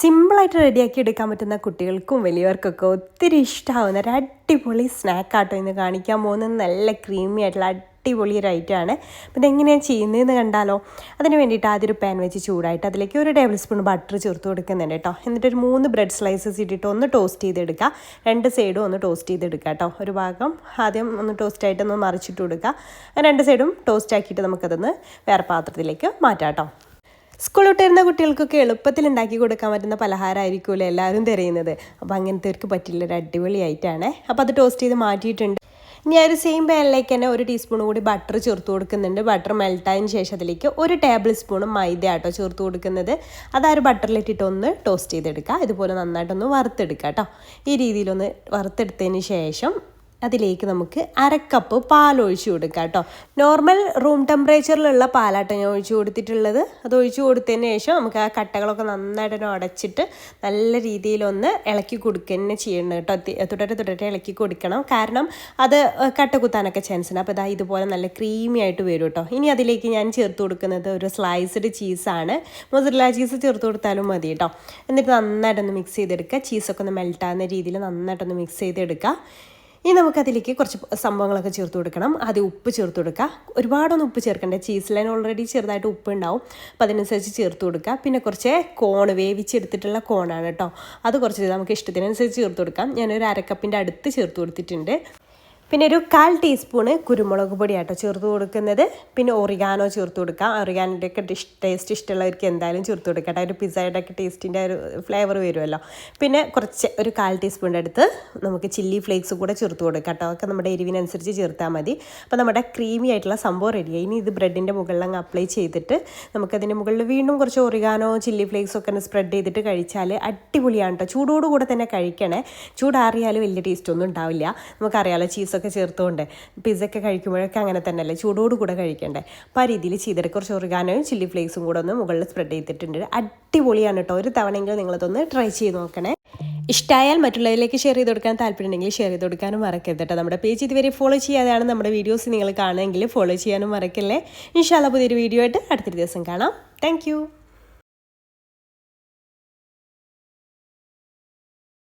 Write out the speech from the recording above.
സിമ്പിളായിട്ട് റെഡിയാക്കി എടുക്കാൻ പറ്റുന്ന കുട്ടികൾക്കും വലിയവർക്കൊക്കെ ഒത്തിരി ഇഷ്ടമാവുന്ന ഒരു അടിപൊളി സ്നാക്കാട്ടോ ഇന്ന് കാണിക്കാൻ പോകുന്നത്. നല്ല ക്രീമി ആയിട്ടുള്ള അടിപൊളി ഒരു ഐറ്റമാണ്. അപ്പോൾ ഇതെങ്ങനെയാണ് ചെയ്യുന്നതെന്ന് കണ്ടാലോ. അതിന് വേണ്ടിയിട്ട് ആദ്യം ഒരു പാൻ വെച്ച് ചൂടായിട്ട് അതിലേക്ക് 1 ടേബിൾ സ്പൂൺ ബട്ടർ ചേർത്ത് കൊടുക്കുന്നുണ്ട് കേട്ടോ. എന്നിട്ടൊരു 3 ബ്രെഡ് സ്ലൈസസ് ഇട്ടിട്ട് ഒന്ന് ടോസ്റ്റ് ചെയ്തെടുക്കുക. 2 സൈഡും ഒന്ന് ടോസ്റ്റ് ചെയ്തെടുക്കുക കേട്ടോ. ഒരു ഭാഗം ആദ്യം ഒന്ന് ടോസ്റ്റ് ആയിട്ടൊന്ന് മറിച്ചിട്ട് കൊടുക്കുക. 2 സൈഡും ടോസ്റ്റ് ആക്കിയിട്ട് നമുക്കതൊന്ന് വേറെ പാത്രത്തിലേക്ക് മാറ്റാം കേട്ടോ. സ്കൂൾ വിട്ടിരുന്ന കുട്ടികൾക്കൊക്കെ എളുപ്പത്തിൽ ഉണ്ടാക്കി കൊടുക്കാൻ പറ്റുന്ന പലഹാരമായിരിക്കുമല്ലോ എല്ലാവരും തിരയുന്നത്. അപ്പോൾ അങ്ങനത്തെവർക്ക് പറ്റില്ല, ഒരു അടിപൊളി ആയിട്ടാണ്. അപ്പോൾ അത് ടോസ്റ്റ് ചെയ്ത് മാറ്റിയിട്ടുണ്ട്. ഇനി ആ ഒരു സെയിം പാനിലേക്ക് തന്നെ 1 ടീസ്പൂൺ കൂടി ബട്ടർ ചേർത്ത് കൊടുക്കുന്നുണ്ട്. ബട്ടർ മെൽട്ടായതിന് ശേഷം അതിലേക്ക് 1 ടേബിൾ സ്പൂൺ മൈദ ആട്ടോ ചേർത്ത് കൊടുക്കുന്നത്. അത് ആ ഒരു ബട്ടറിലിട്ടിട്ട് ഒന്ന് ടോസ്റ്റ് ചെയ്തെടുക്കുക. ഇതുപോലെ നന്നായിട്ടൊന്ന് വറുത്തെടുക്കുക കേട്ടോ. ഈ രീതിയിലൊന്ന് വറുത്തെടുത്തതിന് ശേഷം അതിലേക്ക് നമുക്ക് 1/2 കപ്പ് പാൽ ഒഴിച്ചു കൊടുക്കാം കേട്ടോ. നോർമൽ റൂം ടെമ്പറേച്ചറിലുള്ള പാലാട്ടോ ഞാൻ ഒഴിച്ചു കൊടുത്തിട്ടുള്ളത്. അത് ഒഴിച്ചു കൊടുത്തതിന് ശേഷം നമുക്ക് ആ കട്ടകളൊക്കെ നന്നായിട്ട് ഉടച്ചിട്ട് നല്ല രീതിയിലൊന്ന് ഇളക്കി കൊടുക്കുക തന്നെ ചെയ്യണം കേട്ടോ. തുടരെ ഇളക്കി കൊടുക്കണം, കാരണം അത് കട്ട കുത്താനൊക്കെ ചാൻസ് ഉണ്ട്. അപ്പോൾ ഇതുപോലെ നല്ല ക്രീമി ആയിട്ട് വരും കേട്ടോ. ഇനി അതിലേക്ക് ഞാൻ ചേർത്ത് കൊടുക്കുന്നത് ഒരു സ്ലൈസ്ഡ് ചീസാണ്. മൊസറല്ല ചീസ് ചേർത്ത് കൊടുത്താലും മതി കേട്ടോ. എന്നിട്ട് നന്നായിട്ടൊന്ന് മിക്സ് ചെയ്തെടുക്കുക. ചീസൊക്കെ ഒന്ന് മെൽട്ടാകുന്ന രീതിയിൽ നന്നായിട്ടൊന്ന് മിക്സ് ചെയ്തെടുക്കുക. ഇനി നമുക്കതിലേക്ക് കുറച്ച് സംഭവങ്ങളൊക്കെ ചേർത്ത് കൊടുക്കണം. ആദ്യം ഉപ്പ് ചേർത്ത് കൊടുക്കുക. ഒരുപാടൊന്നും ഉപ്പ് ചേർക്കണ്ട, ചീസിലതിന് ഓൾറെഡി ചെറുതായിട്ട് ഉപ്പ് ഉണ്ടാവും. അപ്പോൾ അതിനനുസരിച്ച് ചേർത്ത് കൊടുക്കുക. പിന്നെ കുറച്ച് വേവിച്ചെടുത്തിട്ടുള്ള കോണാണ് കേട്ടോ. അത് കുറച്ച് നമുക്ക് ഇഷ്ടത്തിനനുസരിച്ച് ചേർത്ത് കൊടുക്കാം. ഞാനൊരു 1/2 കപ്പിൻ്റെ അടുത്ത് ചേർത്ത് കൊടുത്തിട്ടുണ്ട്. പിന്നെ ഒരു 1/4 ടീസ്പൂണ് കുരുമുളക് പൊടിയാട്ടോ ചേർത്ത് കൊടുക്കുന്നത്. പിന്നെ ഒറിഗാനോ ചേർത്ത് കൊടുക്കാം. ഒറിഗാനോൻ്റെ ഒക്കെ ടേസ്റ്റ് ഇഷ്ടമുള്ളവർക്ക് എന്തായാലും ചേർത്ത് കൊടുക്കട്ടെ. ഒരു പിസ്സയുടെ ഒക്കെ ടേസ്റ്റിൻ്റെ ഒരു ഫ്ലേവർ വരുമല്ലോ. പിന്നെ കുറച്ച് ഒരു 1/4 ടീസ്പൂണിൻ്റെ അടുത്ത് നമുക്ക് ചില്ലി ഫ്ലേക്സ് കൂടെ ചേർത്ത് കൊടുക്കാം കേട്ടോ. ഒക്കെ നമ്മുടെ എരിവിനനുസരിച്ച് ചേർത്താൽ മതി. അപ്പോൾ നമ്മുടെ ക്രീമി ആയിട്ടുള്ള സംഭവം റെഡിയായി. ഇനി ഇത് ബ്രെഡിൻ്റെ മുകളിൽ അങ്ങ് അപ്ലൈ ചെയ്തിട്ട് നമുക്കതിൻ്റെ മുകളിൽ വീണ്ടും കുറച്ച് ഒറിഗാനോ ചില്ലി ഫ്ലേക്സ് ഒക്കെ ഒന്ന് സ്പ്രെഡ് ചെയ്തിട്ട് കഴിച്ചാൽ അടിപൊളിയാണ് കേട്ടോ. ചൂടോടുകൂടെ തന്നെ കഴിക്കണേ. ചൂടാറിയാൽ വലിയ ടേസ്റ്റൊന്നും ഉണ്ടാവില്ല. നമുക്കറിയാമല്ലോ ചീസൊക്കെ ചേർത്തുകൊണ്ട് പിസ്സയൊക്കെ കഴിക്കുമ്പോഴൊക്കെ അങ്ങനെ തന്നെയല്ലേ, ചൂടോടുകൂടെ കഴിക്കണ്ടേ. അപ്പോൾ ആ രീതിയിൽ ചെയ്തെടുക്കുക. കുറച്ച് ഒറിഗാനോയും ചില്ലി ഫ്ലേക്സും കൂടെ ഒന്ന് മുകളിൽ സ്പ്രെഡ് ചെയ്തിട്ടുണ്ട്. അടിപൊളിയാണ് കേട്ടോ. ഒരു തവണയെങ്കിലും നിങ്ങളതൊന്ന് ട്രൈ ചെയ്ത് നോക്കണേ. ഇഷ്ടമായാൽ മറ്റുള്ളവരിലേക്ക് ഷെയർ ചെയ്ത് കൊടുക്കാൻ താല്പര്യമുണ്ടെങ്കിൽ ഷെയർ ചെയ്ത് കൊടുക്കാനും മറക്കരുത് കേട്ടോ. നമ്മുടെ പേജ് ഇതുവരെ ഫോളോ ചെയ്യാതെയാണ് നമ്മുടെ വീഡിയോസ് നിങ്ങൾ കാണുമെങ്കിൽ ഫോളോ ചെയ്യാനും മറക്കല്ലേ. ഇൻഷാ അല്ലാഹ് പുതിയൊരു വീഡിയോ ആയിട്ട് അടുത്തൊരു ദിവസം കാണാം. താങ്ക്